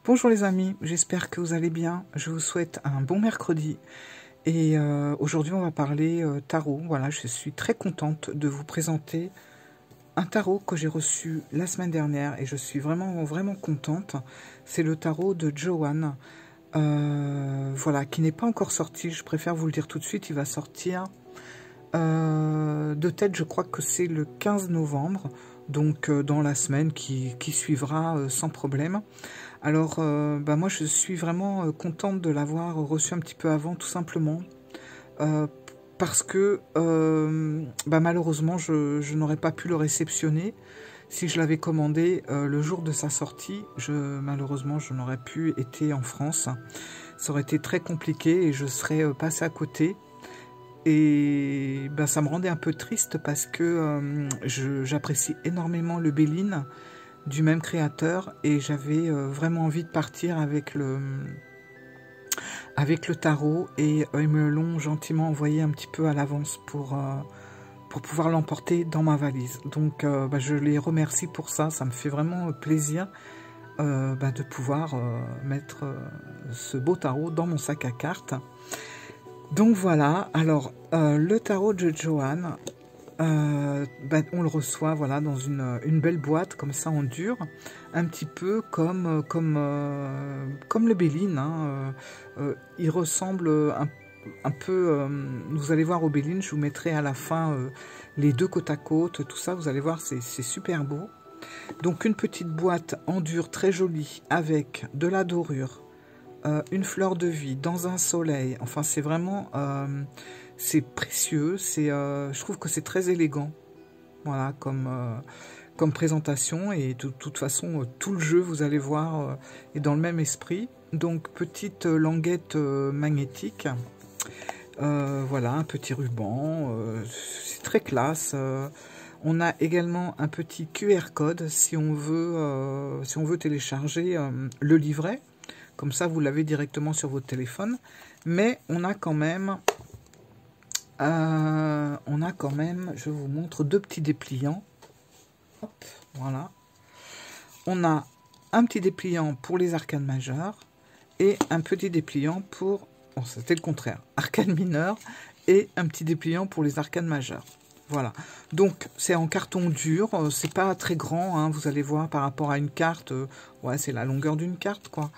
Bonjour les amis, j'espère que vous allez bien. Je vous souhaite un bon mercredi. Et aujourd'hui on va parler tarot. Voilà, je suis très contente de vous présenter un tarot que j'ai reçu la semaine dernière et je suis vraiment contente. C'est le tarot de Joanne. Voilà, qui n'est pas encore sorti. Je préfère vous le dire tout de suite, il va sortir de tête, je crois que c'est le 15 novembre. Donc dans la semaine qui suivra sans problème. Alors, moi, je suis vraiment contente de l'avoir reçu un petit peu avant, tout simplement, euh, parce que malheureusement, je n'aurais pas pu le réceptionner. Si je l'avais commandé le jour de sa sortie, malheureusement, je n'aurais pu être en France. Ça aurait été très compliqué et je serais passée à côté. Et ça me rendait un peu triste parce que j'apprécie énormément le Béline du même créateur et j'avais vraiment envie de partir avec le tarot et ils me l'ont gentiment envoyé un petit peu à l'avance pour pouvoir l'emporter dans ma valise. Donc je les remercie pour ça, ça me fait vraiment plaisir de pouvoir mettre ce beau tarot dans mon sac à cartes. Donc voilà, alors le tarot de Joanne, on le reçoit voilà, dans une belle boîte, comme ça en dur, un petit peu comme le Béline. Hein, il ressemble un peu, vous allez voir au Béline, je vous mettrai à la fin les deux côte à côte, tout ça, vous allez voir, c'est super beau. Donc une petite boîte en dur très jolie, avec de la dorure, une fleur de vie dans un soleil. Enfin, c'est vraiment, c'est précieux. Je trouve que c'est très élégant. Voilà, comme présentation. Et de toute façon, tout le jeu, vous allez voir, est dans le même esprit. Donc, petite languette magnétique. Voilà, un petit ruban. C'est très classe. On a également un petit QR code si on veut télécharger le livret. Comme ça, vous l'avez directement sur votre téléphone. Mais on a quand même, je vous montre, deux petits dépliants. Hop, voilà. On a un petit dépliant pour les arcanes majeures et un petit dépliant pour, bon, c'était le contraire, arcanes mineures et un petit dépliant pour les arcanes majeures. Voilà, donc c'est en carton dur, c'est pas très grand, hein, vous allez voir par rapport à une carte, ouais, c'est la longueur d'une carte, quoi.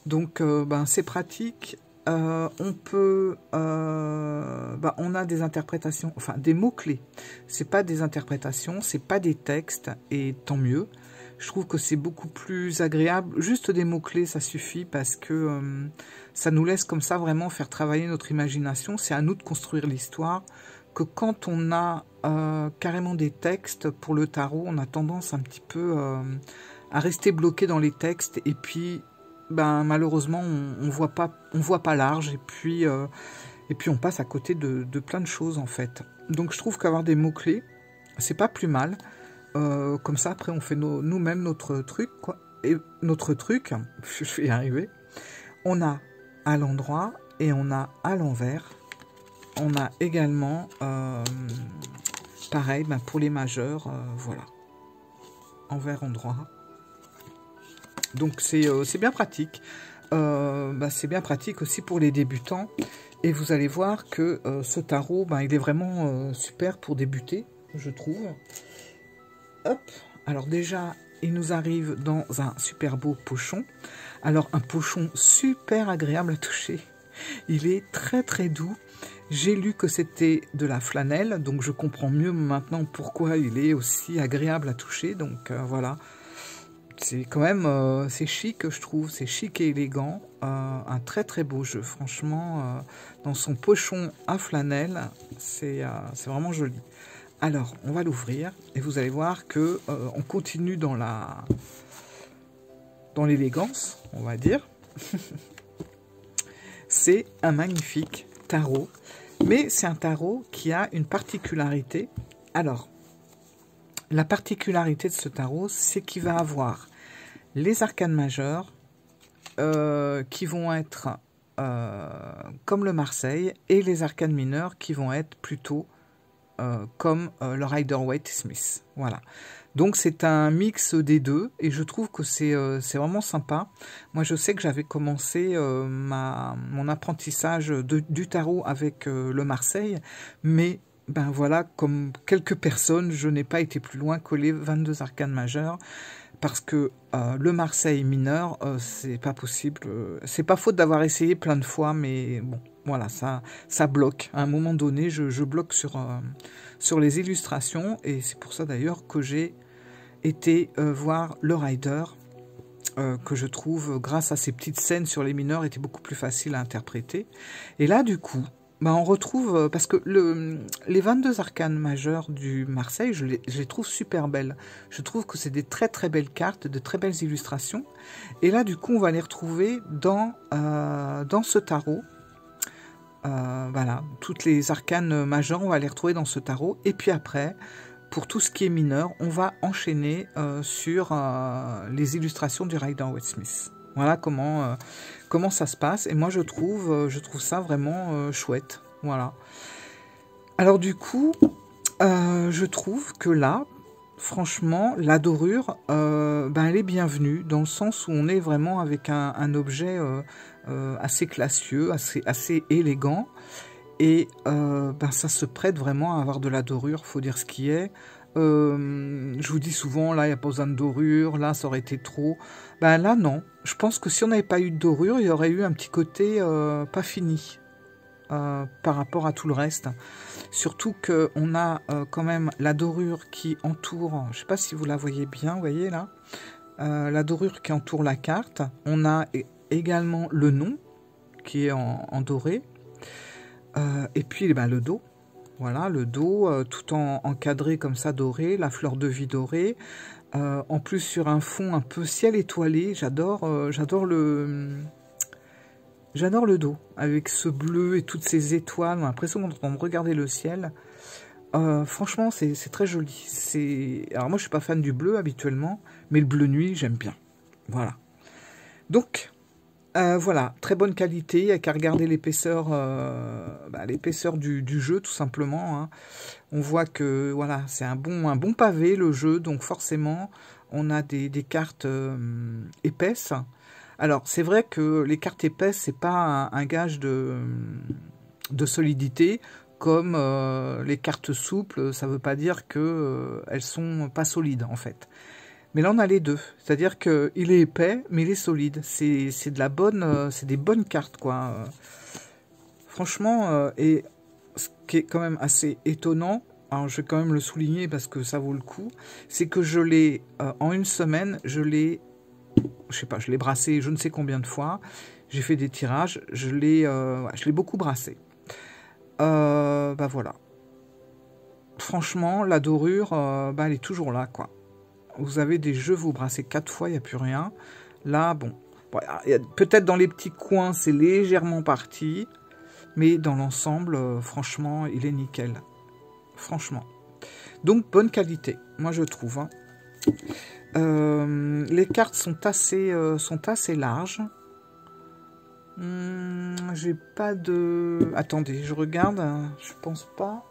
Donc, c'est pratique. On peut, on a des interprétations, enfin des mots-clés. C'est pas des interprétations, c'est pas des textes, et tant mieux. Je trouve que c'est beaucoup plus agréable. Juste des mots-clés, ça suffit parce que ça nous laisse comme ça vraiment faire travailler notre imagination. C'est à nous de construire l'histoire. Que quand on a carrément des textes pour le tarot, on a tendance un petit peu à rester bloqué dans les textes et puis malheureusement on voit pas large et puis on passe à côté de plein de choses en fait. Donc je trouve qu'avoir des mots-clés, c'est pas plus mal. Comme ça après on fait nous-mêmes notre truc, quoi. Et notre truc, je vais y arriver. On a à l'endroit et on a à l'envers. On a également pareil pour les majeurs, voilà. Envers, endroit. Donc c'est bien pratique. C'est bien pratique aussi pour les débutants. Et vous allez voir que ce tarot, il est vraiment super pour débuter, je trouve. Hop. Alors déjà, il nous arrive dans un super beau pochon. Alors un pochon super agréable à toucher. Il est très doux. J'ai lu que c'était de la flanelle, donc je comprends mieux maintenant pourquoi il est aussi agréable à toucher. Donc voilà. C'est quand même, c'est chic, je trouve, c'est chic et élégant, un très beau jeu, franchement, dans son pochon à flanelle, c'est vraiment joli. Alors, on va l'ouvrir, et vous allez voir que on continue dans l'élégance, on va dire. C'est un magnifique tarot, mais c'est un tarot qui a une particularité. Alors, la particularité de ce tarot, c'est qu'il va avoir les arcanes majeures qui vont être comme le Marseille et les arcanes mineures qui vont être plutôt comme le Rider-Waite-Smith. Voilà. Donc c'est un mix des deux et je trouve que c'est vraiment sympa. Moi je sais que j'avais commencé mon apprentissage du tarot avec le Marseille, mais ben voilà, comme quelques personnes, je n'ai pas été plus loin que les 22 arcanes majeures parce que le Marseille mineur, c'est pas possible. C'est pas faute d'avoir essayé plein de fois, mais bon, voilà, ça bloque. À un moment donné, je bloque sur les illustrations et c'est pour ça d'ailleurs que j'ai été voir le Rider, que je trouve, grâce à ces petites scènes sur les mineurs, était beaucoup plus facile à interpréter. Et là, du coup, ben, on retrouve, parce que les 22 arcanes majeures du Marseille, je les trouve super belles. Je trouve que c'est des très très belles cartes, de très belles illustrations. Et là, du coup, on va les retrouver dans ce tarot. Voilà, toutes les arcanes majeures, on va les retrouver dans ce tarot. Et puis après, pour tout ce qui est mineur, on va enchaîner sur les illustrations du Rider-Waite-Smith. Voilà comment ça se passe. Et moi, je trouve ça vraiment chouette. Voilà. Alors du coup, je trouve que là, franchement, la dorure, ben, elle est bienvenue, dans le sens où on est vraiment avec un objet assez classieux, assez élégant. Et ben, ça se prête vraiment à avoir de la dorure, faut dire ce qui est. Je vous dis souvent, là, il n'y a pas besoin de dorure, là, ça aurait été trop. Ben là, non. Je pense que si on n'avait pas eu de dorure, il y aurait eu un petit côté pas fini par rapport à tout le reste. Surtout qu'on a quand même la dorure qui entoure, je ne sais pas si vous la voyez bien, vous voyez là, la dorure qui entoure la carte. On a également le nom qui est en doré. Et puis ben, le dos, voilà, le dos tout encadré comme ça doré, la fleur de vie dorée, en plus sur un fond un peu ciel étoilé. J'adore le dos avec ce bleu et toutes ces étoiles. On a l'impression qu'on est en train de regarder le ciel. Franchement, c'est très joli. Alors moi, je suis pas fan du bleu habituellement, mais le bleu nuit, j'aime bien. Voilà. Donc voilà, très bonne qualité, il n'y a qu'à regarder l'épaisseur du jeu tout simplement. Hein. On voit que voilà, c'est un bon pavé le jeu, donc forcément on a des cartes épaisses. Alors c'est vrai que les cartes épaisses, c'est pas un gage de solidité, comme les cartes souples, ça ne veut pas dire qu'elles sont pas solides en fait. Mais là, on a les deux. C'est-à-dire qu'il est épais, mais il est solide. C'est des bonnes cartes, quoi. Franchement, et ce qui est quand même assez étonnant, alors je vais quand même le souligner parce que ça vaut le coup, c'est que je l'ai, en une semaine, je l'ai brassé je ne sais combien de fois. J'ai fait des tirages, je l'ai beaucoup brassé. Bah voilà. Franchement, la dorure, bah, elle est toujours là, quoi. Vous avez des jeux, vous brassez 4 fois, il n'y a plus rien. Là, bon, peut-être dans les petits coins, c'est légèrement parti. Mais dans l'ensemble, franchement, il est nickel. Franchement. Donc, bonne qualité, moi je trouve. Hein. Les cartes sont assez larges. J'ai pas de... Attendez, je regarde. Je pense pas.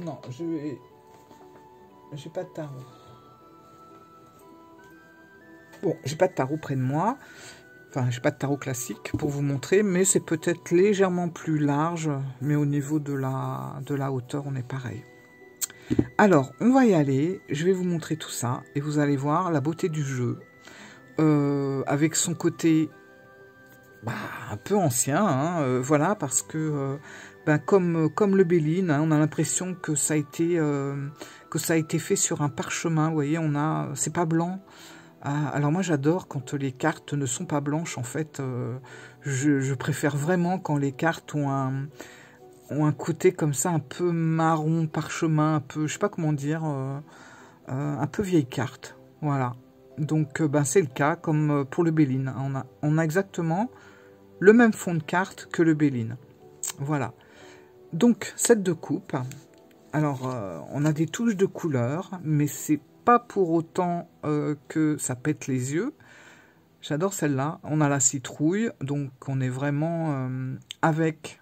Non, j'ai pas de tarot. Bon, j'ai pas de tarot près de moi. Enfin, j'ai pas de tarot classique pour vous montrer, mais c'est peut-être légèrement plus large, mais au niveau de la hauteur, on est pareil. Alors, on va y aller. Je vais vous montrer tout ça, et vous allez voir la beauté du jeu. Avec son côté un peu ancien, hein, voilà, parce que... comme le Béline, hein, on a l'impression que ça a été fait sur un parchemin. Vous voyez, c'est pas blanc. Alors moi, j'adore quand les cartes ne sont pas blanches. En fait, je préfère vraiment quand les cartes ont un côté comme ça, un peu marron, parchemin, un peu, je sais pas comment dire, un peu vieille carte. Voilà. Donc, c'est le cas, comme pour le Béline. On a exactement le même fond de carte que le Béline. Voilà. Donc, cette de coupe, alors on a des touches de couleur, mais c'est pas pour autant que ça pète les yeux. J'adore celle-là. On a la citrouille, donc on est vraiment avec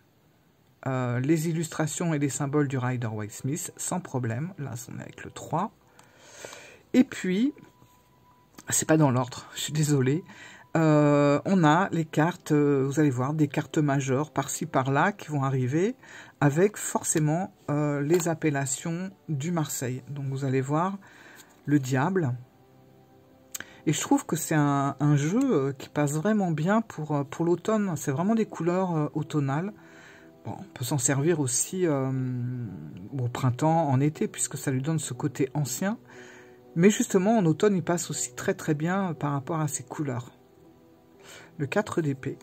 les illustrations et les symboles du Rider-Waite-Smith, sans problème. Là, on est avec le 3. Et puis, c'est pas dans l'ordre, je suis désolée. On a les cartes, vous allez voir, des cartes majeures par-ci par-là qui vont arriver avec forcément les appellations du Marseille. Donc vous allez voir le diable. Et je trouve que c'est un jeu qui passe vraiment bien pour l'automne. C'est vraiment des couleurs automnales. Bon, on peut s'en servir aussi au printemps, en été, puisque ça lui donne ce côté ancien. Mais justement, en automne, il passe aussi très très bien par rapport à ses couleurs. Le 4 d'épée.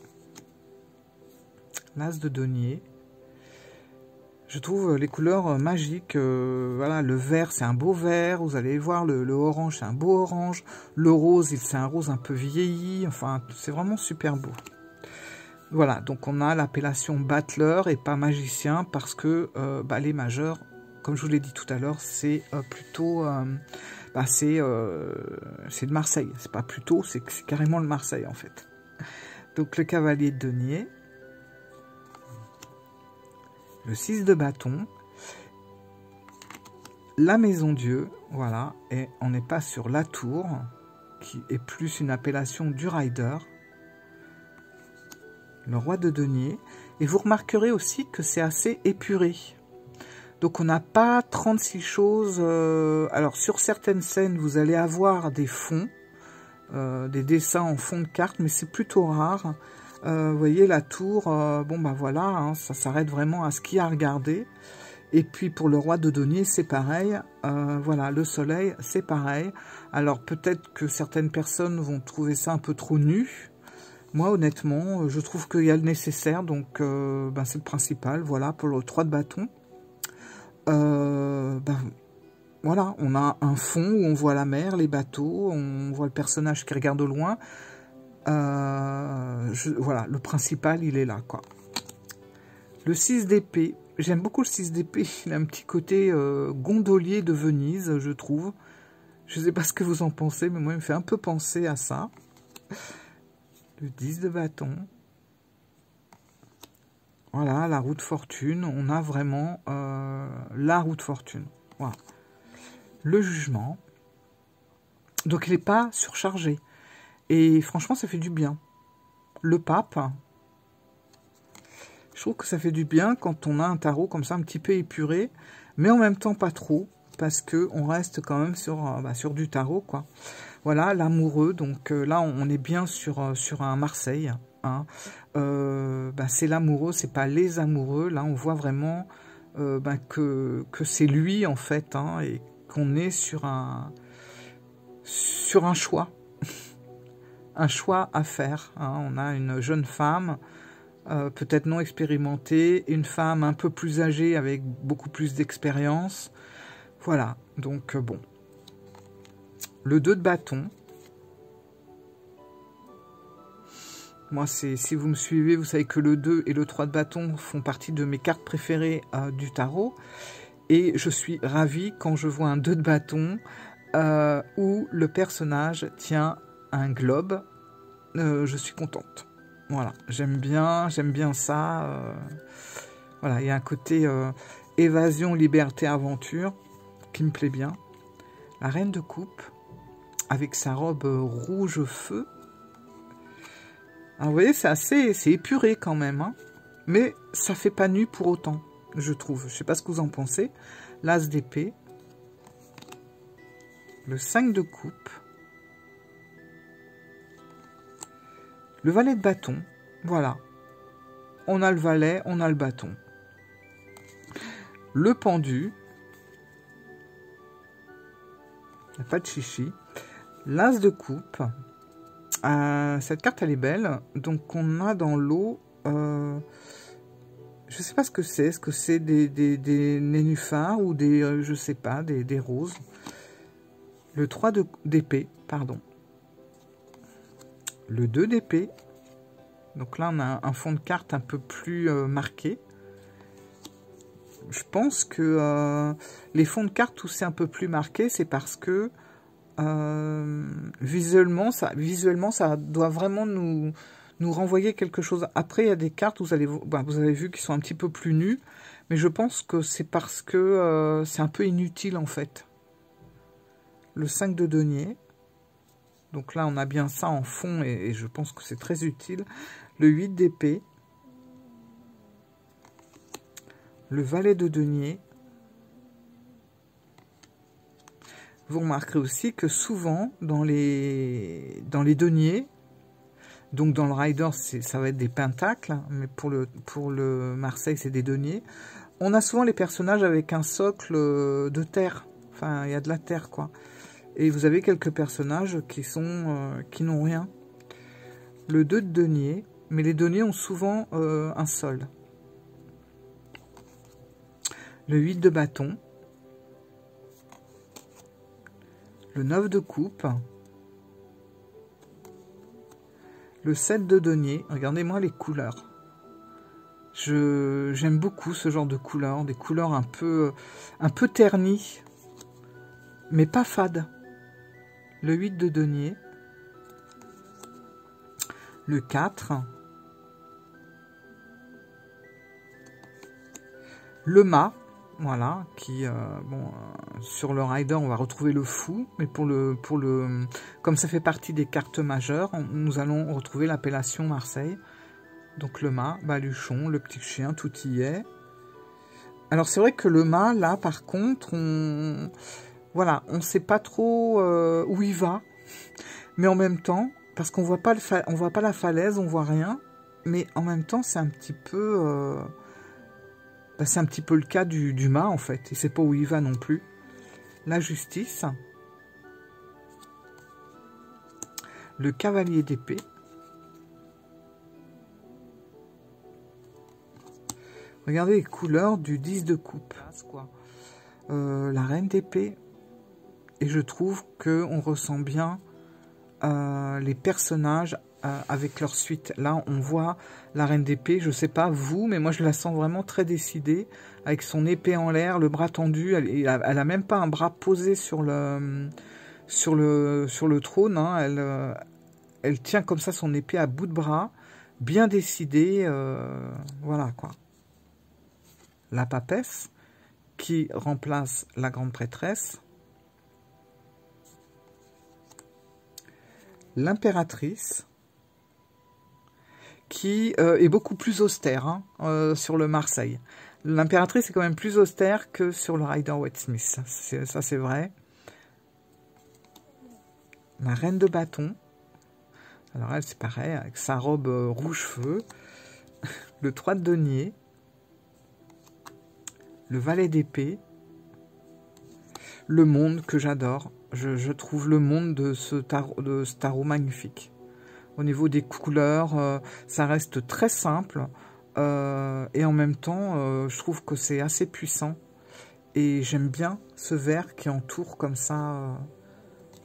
L'as de denier. Je trouve les couleurs magiques. Voilà, le vert, c'est un beau vert. Vous allez voir, le orange, c'est un beau orange. Le rose, c'est un rose un peu vieilli. Enfin, c'est vraiment super beau. Voilà, donc on a l'appellation battleur et pas magicien parce que les majeurs, comme je vous l'ai dit tout à l'heure, c'est plutôt... c'est de Marseille. C'est pas plutôt, c'est carrément le Marseille en fait. Donc le cavalier de denier. Le 6 de bâton. La maison Dieu, voilà. Et on n'est pas sur la tour, qui est plus une appellation du rider. Le roi de denier. Et vous remarquerez aussi que c'est assez épuré. Donc on n'a pas 36 choses. Alors sur certaines scènes, vous allez avoir des fonds, des dessins en fond de carte, mais c'est plutôt rare. Vous voyez la tour, voilà, hein, ça s'arrête vraiment à ce qu'il y a à regarder. Et puis pour le roi de denier, c'est pareil. Voilà, le soleil, c'est pareil. Alors peut-être que certaines personnes vont trouver ça un peu trop nu. Moi, honnêtement, je trouve qu'il y a le nécessaire, donc c'est le principal. Voilà, pour le 3 de bâton. Voilà, on a un fond où on voit la mer, les bateaux, on voit le personnage qui regarde au loin. Voilà, le principal, il est là, quoi. Le 6 d'épée, j'aime beaucoup le 6 d'épée, il a un petit côté gondolier de Venise, je trouve. Je ne sais pas ce que vous en pensez, mais moi, il me fait un peu penser à ça. Le 10 de bâton. Voilà, la roue de fortune, on a vraiment la roue de fortune. Voilà. Le jugement. Donc, il n'est pas surchargé. Et franchement, ça fait du bien. Le pape. Je trouve que ça fait du bien quand on a un tarot comme ça, un petit peu épuré, mais en même temps pas trop, parce qu'on reste quand même sur du tarot, quoi. Voilà, l'amoureux. Donc là, on est bien sur un Marseille. Hein. C'est l'amoureux, c'est pas les amoureux. Là, on voit vraiment que c'est lui, en fait, hein, et qu'on est sur un choix. Un choix à faire. Hein. On a une jeune femme, peut-être non expérimentée, une femme un peu plus âgée avec beaucoup plus d'expérience. Voilà, donc bon. Le 2 de bâton. Moi, si vous me suivez, vous savez que le 2 et le 3 de bâton font partie de mes cartes préférées du tarot. Et je suis ravie quand je vois un 2 de bâton où le personnage tient un globe. Je suis contente. Voilà, j'aime bien ça. Voilà, il y a un côté évasion, liberté, aventure qui me plaît bien. La reine de coupe avec sa robe rouge feu. Alors, vous voyez, c'est épuré quand même, hein, mais ça fait pas nu pour autant, je trouve. Je sais pas ce que vous en pensez. L'as d'épée. Le 5 de coupe. Le valet de bâton. Voilà. On a le valet, on a le bâton. Le pendu. Il n'y a pas de chichi. L'as de coupe. Cette carte, elle est belle. Donc, on a dans l'eau... je ne sais pas ce que c'est. Est-ce que c'est des nénuphars ou des... je sais pas, des roses. Le 3 d'épée, pardon. Le 2 d'épée. Donc là, on a un fond de carte un peu plus marqué. Je pense que les fonds de cartes où c'est un peu plus marqué, c'est parce que Visuellement, ça doit vraiment nous renvoyer quelque chose. Après, il y a des cartes, vous avez vu, qui sont un petit peu plus nues, mais je pense que c'est parce que c'est un peu inutile, en fait. Le 5 de denier. Donc là, on a bien ça en fond, et je pense que c'est très utile. Le 8 d'épée. Le valet de denier. Vous remarquerez aussi que souvent, dans les deniers, donc dans le rider, ça va être des pentacles, mais pour le Marseille, c'est des deniers. On a souvent les personnages avec un socle de terre. Enfin, il y a de la terre, quoi. Et vous avez quelques personnages qui n'ont rien. Le 2 de denier, mais les deniers ont souvent un sol. Le 8 de bâton. Le 9 de coupe. Le 7 de denier. Regardez-moi les couleurs. J'aime beaucoup ce genre de couleurs. Des couleurs un peu ternies. Mais pas fades. Le 8 de denier. Le 4. Le mât. Voilà, sur le rider, on va retrouver le fou, mais comme ça fait partie des cartes majeures, nous allons retrouver l'appellation Marseille. Donc le mât, baluchon, le petit chien, tout y est. Alors c'est vrai que le mât, là, par contre, on sait pas trop où il va, mais en même temps, parce qu'on voit pas la falaise, on voit rien, mais en même temps, c'est un petit peu... c'est un petit peu le cas du mât, en fait. Il ne sait pas où il va non plus. La justice. Le cavalier d'épée. Regardez les couleurs du 10 de coupe. La reine d'épée. Et je trouve qu'on ressent bien les personnages avec leur suite. Là, on voit la reine d'épée, je sais pas vous, mais moi je la sens vraiment très décidée, avec son épée en l'air, le bras tendu. Elle a même pas un bras posé sur le trône. Hein. Elle tient comme ça son épée à bout de bras, bien décidée. Voilà quoi. La papesse qui remplace la grande prêtresse. L'impératrice, qui est beaucoup plus austère sur le Marseille. L'impératrice est quand même plus austère que sur le Rider Waite Smith, ça c'est vrai. La reine de bâton, alors elle c'est pareil, avec sa robe rouge feu. Le 3 de denier, le valet d'épée, le monde que j'adore. Je trouve le monde de ce tarot magnifique. Au niveau des couleurs, ça reste très simple. Et en même temps, je trouve que c'est assez puissant. Et j'aime bien ce vert qui entoure comme ça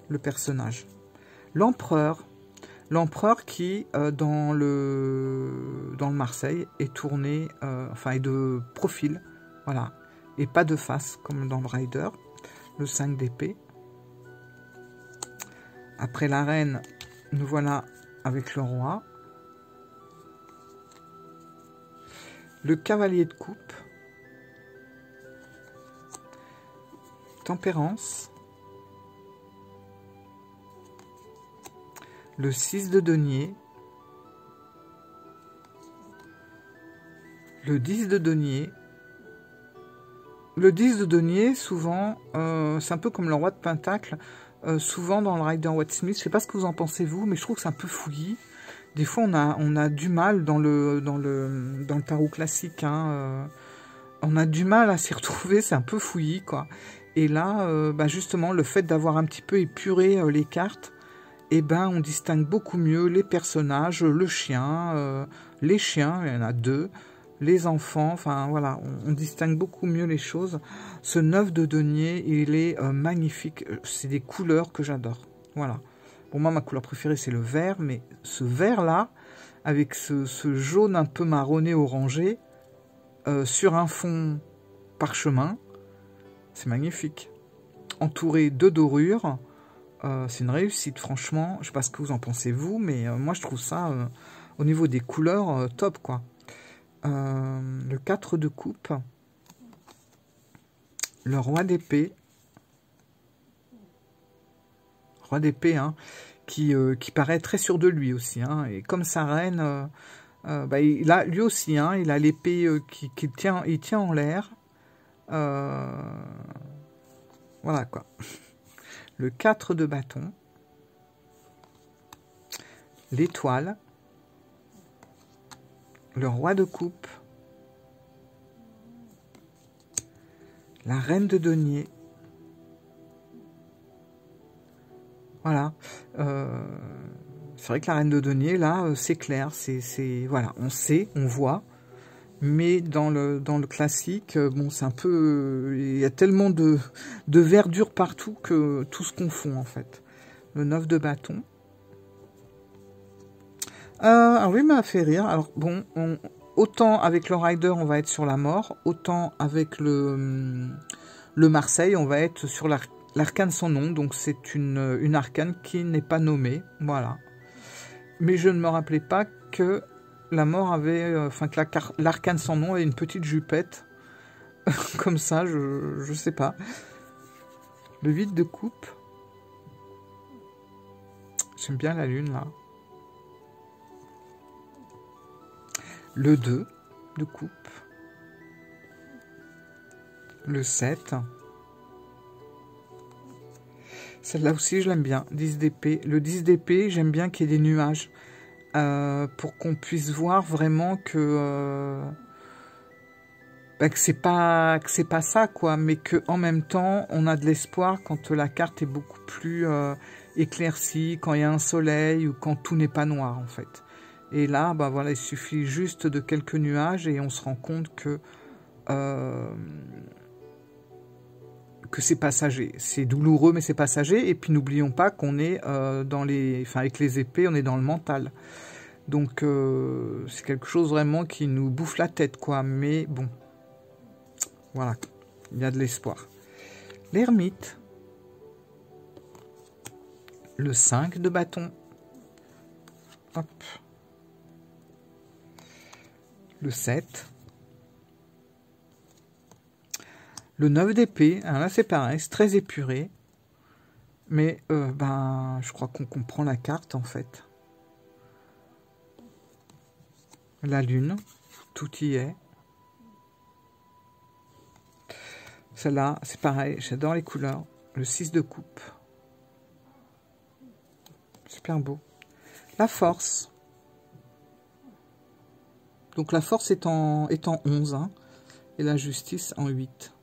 le personnage. L'empereur. L'empereur qui, dans le Marseille, est tourné, est de profil. Voilà. Et pas de face, comme dans le Rider. Le 5 d'épée. Après la reine, nous voilà avec le roi. Le cavalier de coupe. Tempérance. Le 6 de denier. Le 10 de denier. Le 10 de denier, souvent, c'est un peu comme le roi de pentacle. Souvent dans le Rider Waite Smith, je sais pas ce que vous en pensez vous, mais je trouve que c'est un peu fouillis. Des fois on a du mal dans le tarot classique. On a du mal à s'y retrouver, c'est un peu fouillis quoi. Et là, justement, le fait d'avoir un petit peu épuré les cartes, on distingue beaucoup mieux les personnages, le chien, les chiens, il y en a 2. Les enfants, enfin voilà, on distingue beaucoup mieux les choses. Ce 9 de denier, il est magnifique. C'est des couleurs que j'adore. Voilà. Pour moi, ma couleur préférée, c'est le vert. Mais ce vert-là, avec ce jaune un peu marronné orangé, sur un fond parchemin, c'est magnifique. Entouré de dorures, C'est une réussite, franchement. Je sais pas ce que vous en pensez, vous, mais moi, je trouve ça, au niveau des couleurs, top, quoi. Le 4 de coupe. Le roi d'épée. Roi d'épée, hein, qui paraît très sûr de lui aussi. Hein, et comme sa reine, bah, il a, lui aussi, hein, il a l'épée qui tient, il tient en l'air. Voilà, quoi. Le 4 de bâton. L'étoile. Le roi de coupe. La reine de denier. Voilà. C'est vrai que la reine de denier, là, c'est clair. Voilà, on sait, on voit. Mais dans le classique, bon, c'est un peu... il y a tellement de verdure partout que tout se confond, en fait. Le 9 de bâton. Ah oui, m'a fait rire. Alors, bon, autant avec le Rider, on va être sur la mort, autant avec le Marseille, on va être sur l'arcane sans nom. Donc, c'est une arcane qui n'est pas nommée. Voilà. Mais je ne me rappelais pas que la mort avait... enfin, que l'arcane sans nom avait une petite jupette. Comme ça, je sais pas. Le 8 de coupe. J'aime bien la lune, là. Le 2 de coupe. Le 7. Celle-là aussi, je l'aime bien. 10 d'épée. Le 10 d'épée, j'aime bien qu'il y ait des nuages. Pour qu'on puisse voir vraiment que... bah, que c'est pas ça, quoi. Mais qu'en même temps, on a de l'espoir quand la carte est beaucoup plus éclaircie, quand il y a un soleil ou quand tout n'est pas noir, en fait. Et là, bah voilà, il suffit juste de quelques nuages et on se rend compte que c'est passager. C'est douloureux, mais c'est passager. Et puis n'oublions pas qu'on est dans les... Enfin, avec les épées, on est dans le mental. Donc, c'est quelque chose vraiment qui nous bouffe la tête, quoi. Mais bon, voilà, il y a de l'espoir. L'ermite. Le 5 de bâton. Hop. Le 7. Le 9 d'épée, hein, là c'est pareil, c'est très épuré. Mais ben, je crois qu'on comprend la carte en fait. La lune, tout y est. Celle-là, c'est pareil, j'adore les couleurs. Le 6 de coupe. Super beau. La force. Donc la force est en 11, hein, et la justice en 8.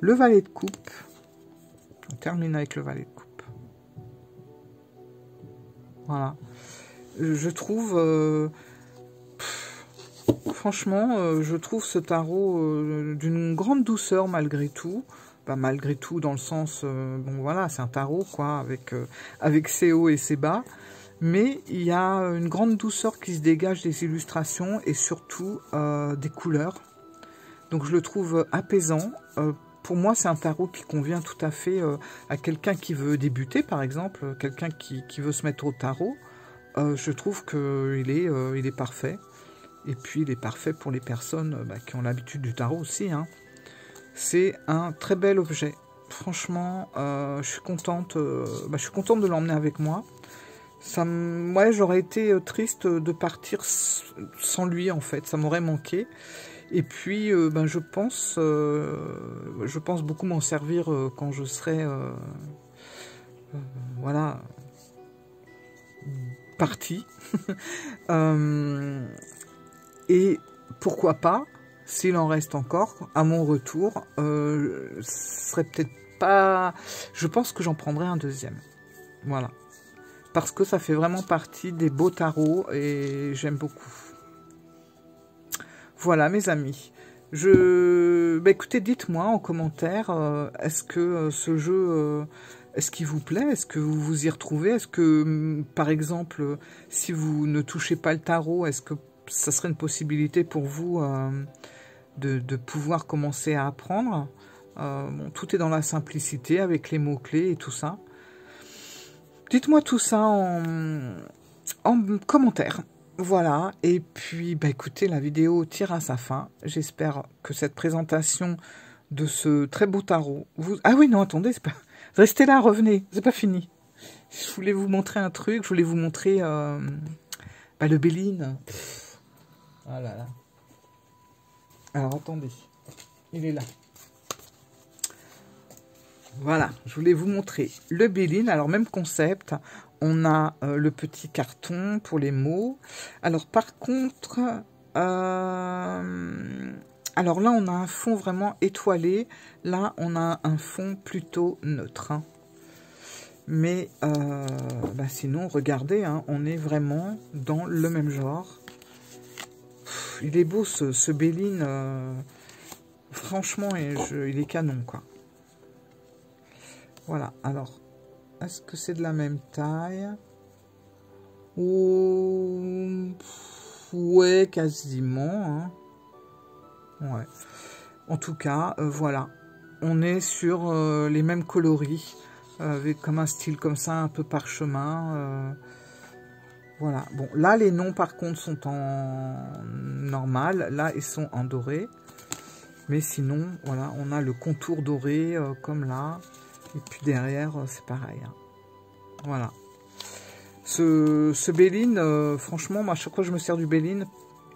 Le valet de coupe. On termine avec le valet de coupe. Voilà. Je trouve... franchement, je trouve ce tarot d'une grande douceur malgré tout. Bah, malgré tout dans le sens... bon voilà, c'est un tarot, quoi, avec ses hauts et ses bas. Mais il y a une grande douceur qui se dégage des illustrations et surtout des couleurs. Donc je le trouve apaisant. Pour moi, c'est un tarot qui convient tout à fait à quelqu'un qui veut débuter, par exemple, quelqu'un qui veut se mettre au tarot. Je trouve qu'il est parfait. Et puis, il est parfait pour les personnes qui ont l'habitude du tarot aussi. Hein. C'est un très bel objet. Franchement, je suis contente de l'emmener avec moi. Ouais, j'aurais été triste de partir sans lui, en fait. Ça m'aurait manqué. Et puis, je pense beaucoup m'en servir quand je serai, voilà, partie. Et pourquoi pas, s'il en reste encore, à mon retour, ce serait peut-être pas... Je pense que j'en prendrai un deuxième. Voilà. Parce que ça fait vraiment partie des beaux tarots et j'aime beaucoup. Voilà, mes amis. Écoutez, dites-moi en commentaire, est-ce que ce jeu, est-ce qu'il vous plaît? Est-ce que vous vous y retrouvez? Est-ce que, par exemple, si vous ne touchez pas le tarot, est-ce que ça serait une possibilité pour vous de pouvoir commencer à apprendre? Bon, tout est dans la simplicité avec les mots-clés et tout ça. Dites-moi tout ça en commentaire. Voilà, et puis bah, écoutez, la vidéo tire à sa fin. J'espère que cette présentation de ce très beau tarot... Ah oui, non, attendez, c'est pas... Restez là, revenez, c'est pas fini. Je voulais vous montrer un truc, je voulais vous montrer bah, le Béline. Ah là là. Alors attendez, il est là. Voilà, je voulais vous montrer le Béline. Alors même concept, on a le petit carton pour les mots. Alors par contre, alors là on a un fond vraiment étoilé. Là on a un fond plutôt neutre. Hein. Mais bah sinon, regardez, hein, on est vraiment dans le même genre. Il est beau ce Béline. Franchement, il est canon, quoi. Voilà, alors, est-ce que c'est de la même taille? Oh, ouais, quasiment. Hein. Ouais. En tout cas, voilà. On est sur les mêmes coloris, avec comme un style comme ça, un peu parchemin. Voilà. Bon, là, les noms, par contre, sont en normal. Là, ils sont en doré. Mais sinon, voilà, on a le contour doré, comme là. Et puis derrière, c'est pareil. Hein. Voilà. Ce Béline, franchement, moi, à chaque fois que je me sers du Béline,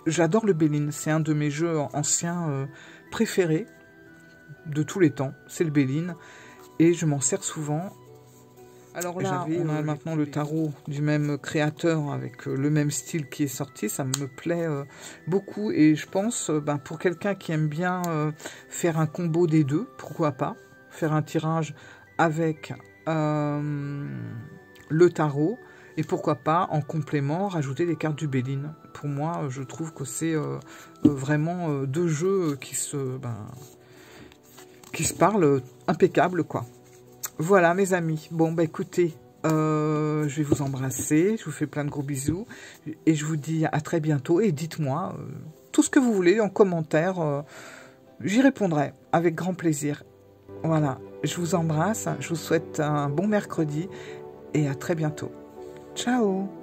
j'adore le Béline. C'est un de mes jeux anciens préférés de tous les temps. C'est le Béline. Et je m'en sers souvent. Alors là, on a maintenant le tarot du même créateur avec le même style qui est sorti. Ça me plaît beaucoup. Et je pense, ben, pour quelqu'un qui aime bien faire un combo des deux, pourquoi pas faire un tirage avec le tarot. Et pourquoi pas, en complément, rajouter des cartes du Béline. Pour moi, je trouve que c'est vraiment deux jeux qui se parlent impeccables, quoi. Voilà, mes amis. Bon, bah écoutez, je vais vous embrasser. Je vous fais plein de gros bisous. Et je vous dis à très bientôt. Et dites-moi tout ce que vous voulez en commentaire. J'y répondrai avec grand plaisir. Voilà, je vous embrasse. Je vous souhaite un bon mercredi. Et à très bientôt. Ciao!